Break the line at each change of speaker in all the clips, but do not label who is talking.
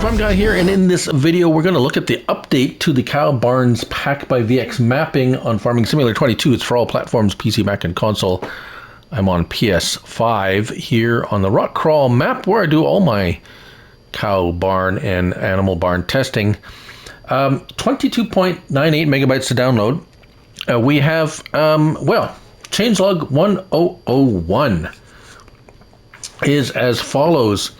Farm Guy here, and in this video we're going to look at the update to the Cow Barns Pack by VX mapping on Farming Simulator 22. It's for all platforms, PC, Mac, and console. I'm on PS5 here on the Rock Crawl map where I do all my cow barn and animal barn testing. 22.98 megabytes to download. We have, Changelog 1001 is as follows.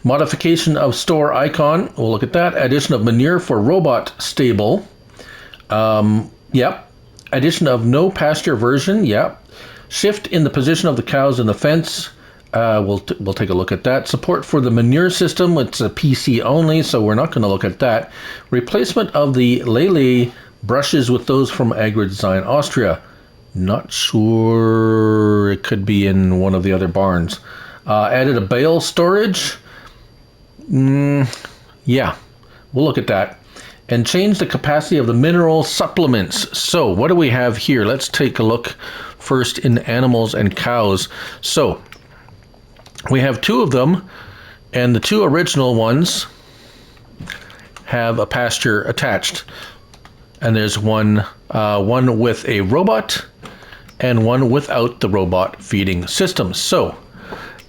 Modification of StoreIcon, we'll look at that. Addition of Manure for robot stable. Yep. Addition of no pasture version, yep. Shift in the position of the cows in the fence. We'll take a look at that. Support for the manure system, it's a PC only, so we're not going to look at that. Replacement of the Lely brushes with those from AgrarDesignAustria. Not sure, it could be in one of the other barns. Added a Bale storage. Yeah, we'll look at that. And change the capacity of the mineral supplements. So what do we have here? Let's take a look first in animals and cows. So we have two of them, and the two original ones have a pasture attached. And there's one with a robot and one without the robot feeding system. So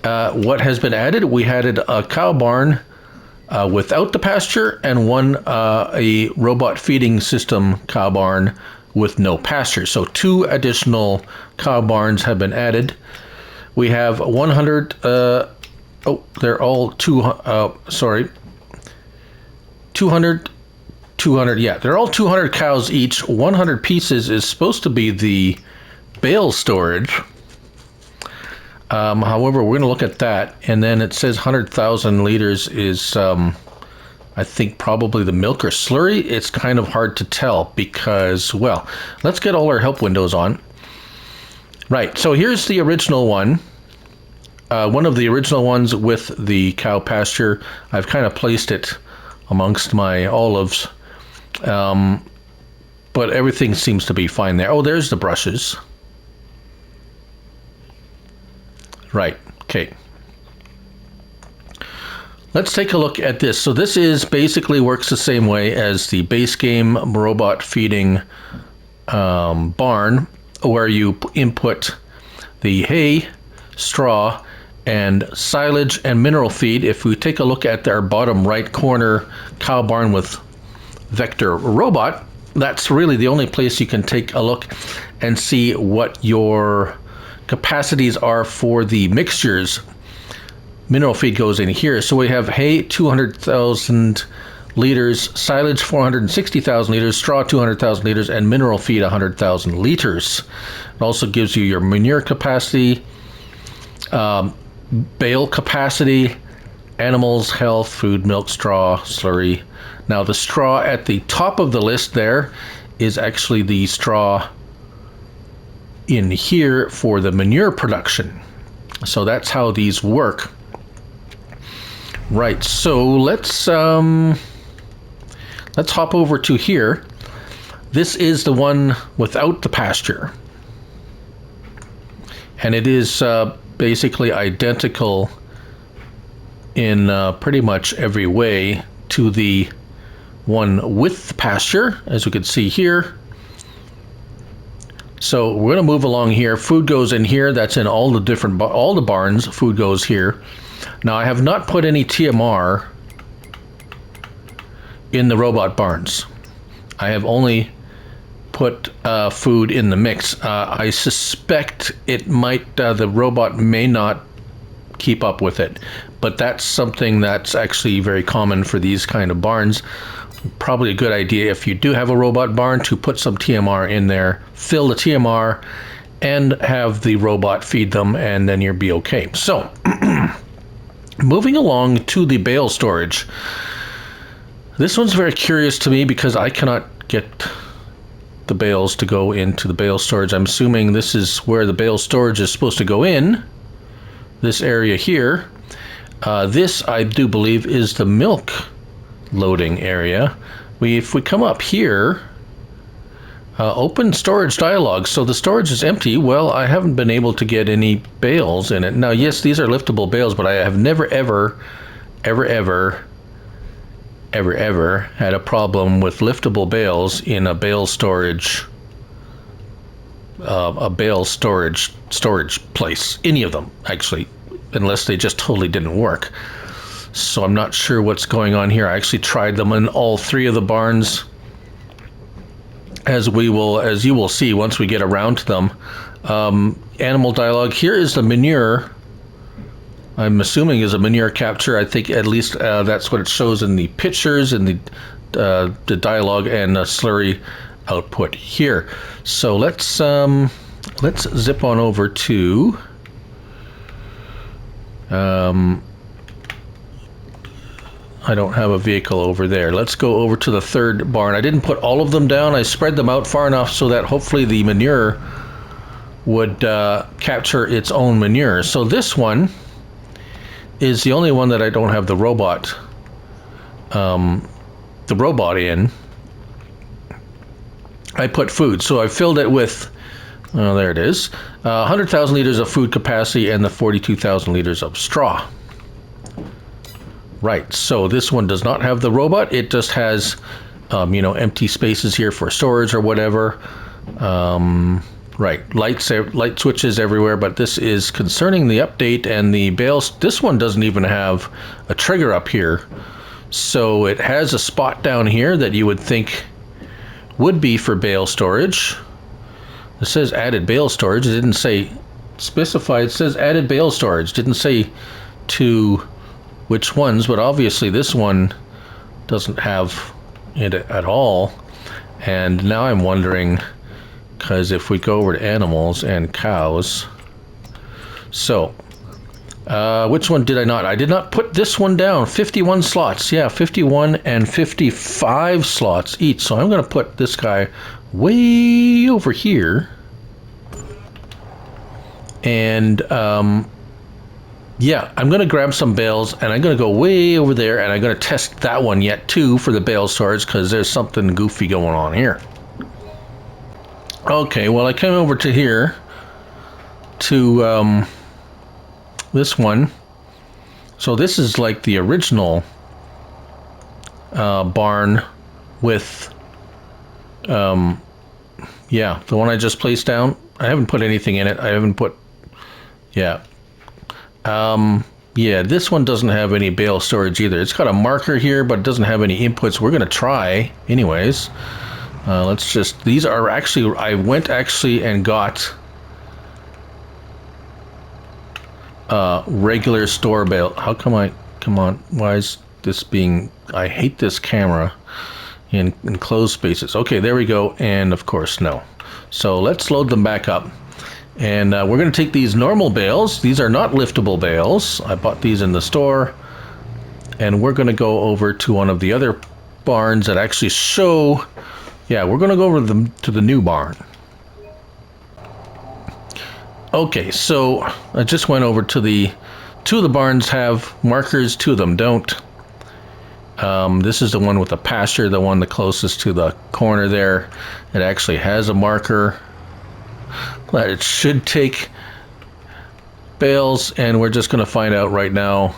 what has been added? We added a cow barn without the pasture, and a robot feeding system cow barn with no pasture. So two additional cow barns have been added. We have 100, they're all 200, yeah, they're all 200 cows each. 100 pieces is supposed to be the Bale storage. However, we're going to look at that, and then it says 100,000 liters is, I think, probably the milk or slurry. It's kind of hard to tell because, well, let's get all our help windows on. Right, so here's the original one. One of the original ones with the cow pasture. I've kind of placed it amongst my olives, but everything seems to be fine there. Oh, there's the brushes. Right, okay. Let's take a look at this. So this is basically works the same way as the base game robot feeding barn, where you input the hay, straw, and silage and mineral feed. If we take a look at our bottom right corner cow barn with vector robot, that's really the only place you can take a look and see what your capacities are for the mixtures. Mineral feed goes in here. So we have hay 200,000 liters, silage 460,000 liters, straw 200,000 liters, and mineral feed 100,000 liters. It also gives you your manure capacity, bale capacity, animals, health, food, milk, straw, slurry. Now the straw at the top of the list there is actually the straw in here for the manure production. So that's how these work. Right, so let's hop over to here. This is the one without the pasture. And it is basically identical in pretty much every way to the one with the pasture, as we can see here. So we're going to move along here. Food goes in here. That's in all the barns. Food goes here. Now I have not put any TMR in the robot barns. I have only put food in the mix. I suspect it might, the robot may not keep up with it, but that's something that's actually very common for these kind of barns. Probably a good idea if you do have a robot barn to put some TMR in there, fill the TMR, and have the robot feed them, and then you'll be okay. So, moving along to the bale storage. This one's very curious to me because I cannot get the bales to go into the bale storage. I'm assuming this is where the bale storage is supposed to go in, this area here. This, I do believe, is the milk loading area. If we come up here, open storage dialog. So the storage is empty. Well, I haven't been able to get any bales in it. Now, yes, these are liftable bales, but I have never, ever ever had a problem with liftable bales in a bale storage storage place. Any of them, actually, unless they just totally didn't work. So I'm not sure what's going on here. I actually tried them in all three of the barns, as you will see once we get around to them. Animal dialogue. Here is the manure. I'm assuming is a manure capture. I think at least that's what it shows in the pictures and the dialogue and slurry output here. So let's zip on over to I don't have a vehicle over there. Let's go over to the third barn. I didn't put all of them down. I spread them out far enough so that hopefully the manure would capture its own manure. So this one is the only one that I don't have the robot in. I put food, so I filled it with, oh, there it is, 100,000 liters of food capacity and the 42,000 liters of straw. Right, so this one does not have the robot. It just has, empty spaces here for storage or whatever. Right, light switches everywhere, but this is concerning the update and the bales. This one doesn't even have a trigger up here. So it has a spot down here that you would think would be for bale storage. It says added bale storage. It didn't say specify. It says added bale storage. Didn't say to which ones, but obviously this one doesn't have it at all. And now I'm wondering, because if we go over to animals and cows, so which one did I not? I did not put this one down. 51 slots. Yeah, 51 and 55 slots each. So I'm going to put this guy way over here. And yeah, I'm going to grab some bales and I'm going to go way over there and I'm going to test that one yet too for the bale storage, because there's something goofy going on here. Okay, well I came over to here to this one. So this is like the original barn with yeah, the one I just placed down. I haven't put anything in it. I haven't put, yeah. Yeah, this one doesn't have any bale storage either. It's got a marker here, but it doesn't have any inputs. We're going to try anyways. Let's just, these are actually, I went actually and got regular store bale. How come come on, why is this being, I hate this camera in closed spaces. Okay, there we go, and of course, no. So let's load them back up. And we're going to take these normal bales. These are not liftable bales. I bought these in the store. And we're going to go over to one of the other barns that actually show, yeah, we're going to go over to the new barn. Okay, so I just went over to the, two of the barns have markers, two of them don't. This is the one with the pasture, the one the closest to the corner there. It actually has a marker. But it should take bales, and we're just going to find out right now.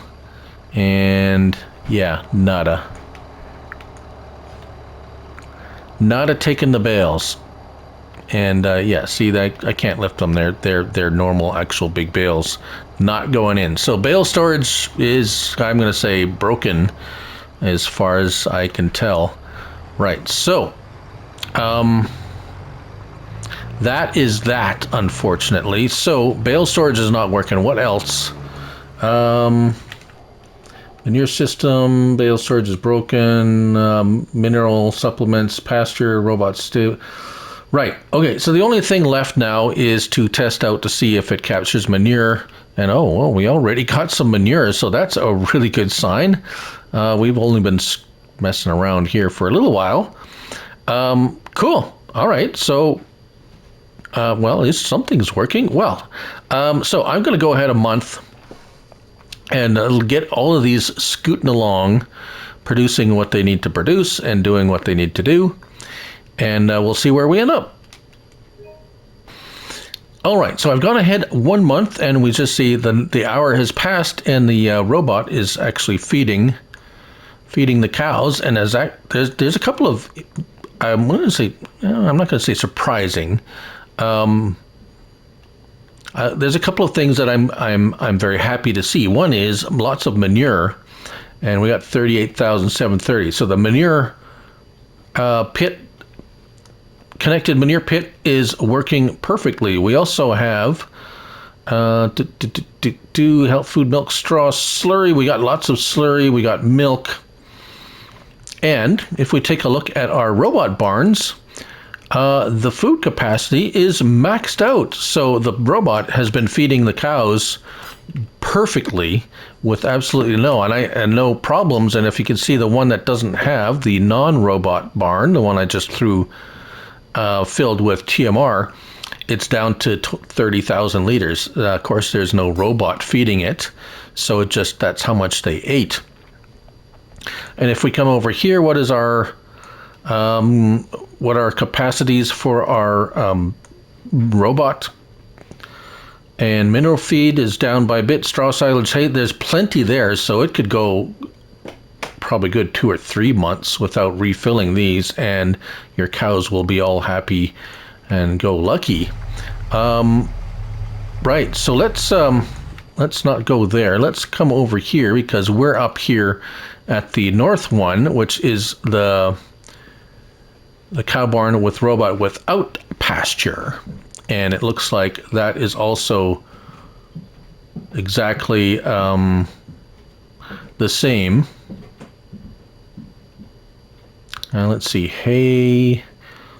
And yeah, nada. Nada taking the bales. And yeah, see that I can't lift them. They're normal, actual big bales, not going in. So bale storage is, I'm going to say, broken as far as I can tell. Right. So that is that, unfortunately. So bale storage is not working. What else? Manure system, bale storage is broken. Mineral supplements, pasture, robots too. Right. Okay. So the only thing left now is to test out to see if it captures manure. And oh, well, we already got some manure, so that's a really good sign. We've only been messing around here for a little while. Cool. All right. So. Well, something's working. Well, so I'm going to go ahead a month and get all of these scooting along, producing what they need to produce and doing what they need to do. And we'll see where we end up. All right, so I've gone ahead 1 month and we just see the hour has passed and the robot is actually feeding feeding the cows. And as there's a couple of, I'm not going to say surprising. There's a couple of things that I'm very happy to see. One is lots of manure, and we got 38,730. So the manure pit, connected manure pit, is working perfectly. We also have health food, milk, straw, slurry. We got lots of slurry. We got milk. And if we take a look at our robot barns, the food capacity is maxed out. So the robot has been feeding the cows perfectly with absolutely no problems. And if you can see the one that doesn't have, the non-robot barn, the one I just filled with TMR, it's down to 30,000 liters. Of course, there's no robot feeding it, so that's how much they ate. And if we come over here, what are our capacities for our robot? And mineral feed is down by a bit. Straw, silage, hay, there's plenty there, so it could go probably good 2 or 3 months without refilling these, and your cows will be all happy and go lucky. Right, so let's not go there. Let's come over here, because we're up here at the north one, which is the cow barn with robot without pasture. And it looks like that is also exactly the same. Let's see, hay, it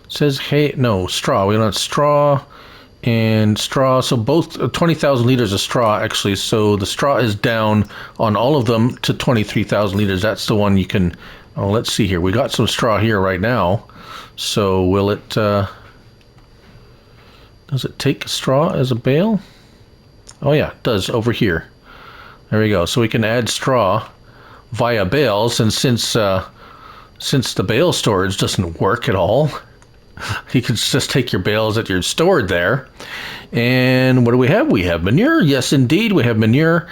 says hay, no, straw. We want straw and straw. So both 20,000 liters of straw, actually. So the straw is down on all of them to 23,000 liters. That's the one you can, let's see here. We got some straw here right now. So will it, does it take straw as a bale? Oh yeah, it does over here. There we go. So we can add straw via bales, and since the bale storage doesn't work at all, you can just take your bales that you're stored there. And what do we have? We have manure. Yes, indeed, we have manure.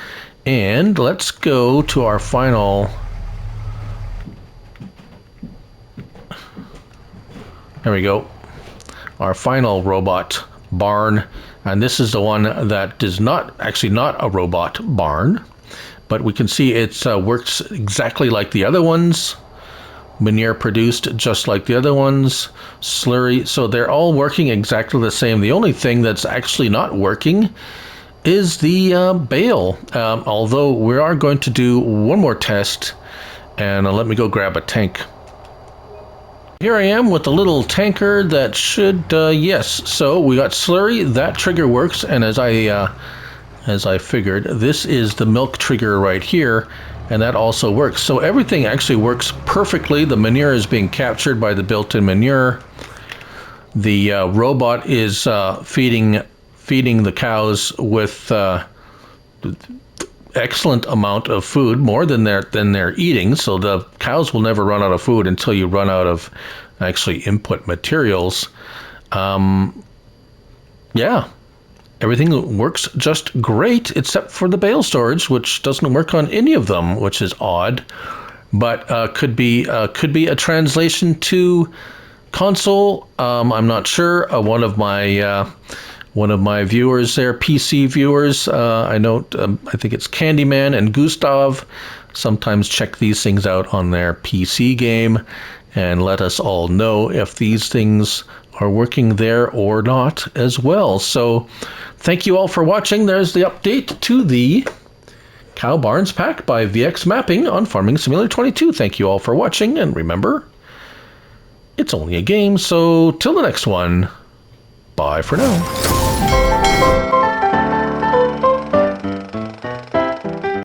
And let's go to our final. There we go. Our final robot barn. And this is the one that is not a robot barn, but we can see it works exactly like the other ones. Manure produced just like the other ones. Slurry, so they're all working exactly the same. The only thing that's actually not working is the bale. Although we are going to do one more test, and let me go grab a tank. Here I am with a little tanker that should, yes. So we got slurry, that trigger works, and as I figured, this is the milk trigger right here, and that also works. So everything actually works perfectly. The manure is being captured by the built-in manure. The robot is feeding the cows with excellent amount of food, more than they're eating. So the cows will never run out of food until you run out of actually input materials. Yeah. Everything works just great, except for the bale storage, which doesn't work on any of them, which is odd. But could be a translation to console. I'm not sure. One of my viewers there, PC viewers, I think it's Candyman and Gustav, sometimes check these things out on their PC game and let us all know if these things are working there or not as well. So thank you all for watching. There's the update to the Cow Barns pack by VX Mapping on Farming Simulator 22. Thank you all for watching, and remember, it's only a game, so till the next one, bye for now.